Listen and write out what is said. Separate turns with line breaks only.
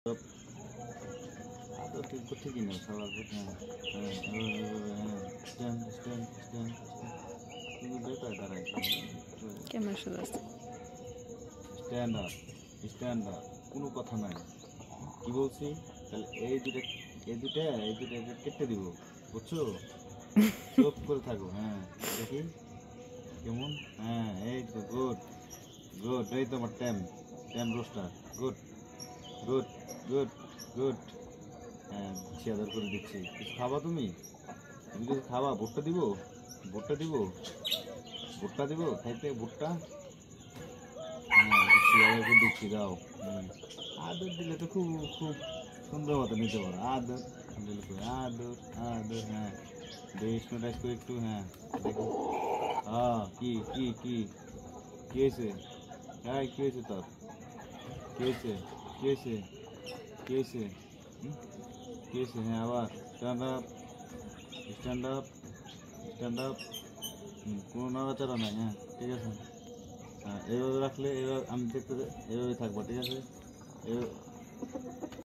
আদর ঠিক ঠিকই না সবার স্ট্যান্ড স্ট্যান্ড স্ট্যান্ড কিন্তু বেকার দাঁড়াইছে
ক্যামেরা শুরু আছে।
স্ট্যান্ড আপ স্ট্যান্ড আপ কোনো কথা নাই কি বলছি তাহলে এই দুটা কেটে দিব বুঝছো চুপ করে থাকো হ্যাঁ দেখি কেমন হ্যাঁ এই তো গুড গুড এই তো আমার team roster good good good good হ্যাঁ দিচ্ছি আদর করে দিচ্ছি কিছু খাবা তুমি তুমি কিছু খাবা ভুট্টা দিব ভুট্টা দিব ভুট্টা দিব খাইতে ভুট্টা হ্যাঁ দিচ্ছি আদর করে দিচ্ছি দাও আদর দিলে তো খুব খুব সুন্দর মতো নিতে পারো আদর দিলে করে আদর আদর হ্যাঁ বেশ মেটাইজ করে একটু হ্যাঁ দেখো হ্যাঁ কি কি কি কি হয়েছে হ্যাঁ কি হয়েছে তোর কি হয়েছে কি হয়েছে কি হয়েছে কি হয়েছে হ্যাঁ আবার stand up stand up stand up কোনো নড়াচড়া নাই হ্যাঁ ঠিক আছে হ্যাঁ এইভাবে রাখলে এইভাবে আমি দেখতে এইভাবে থাকবো ঠিক আছে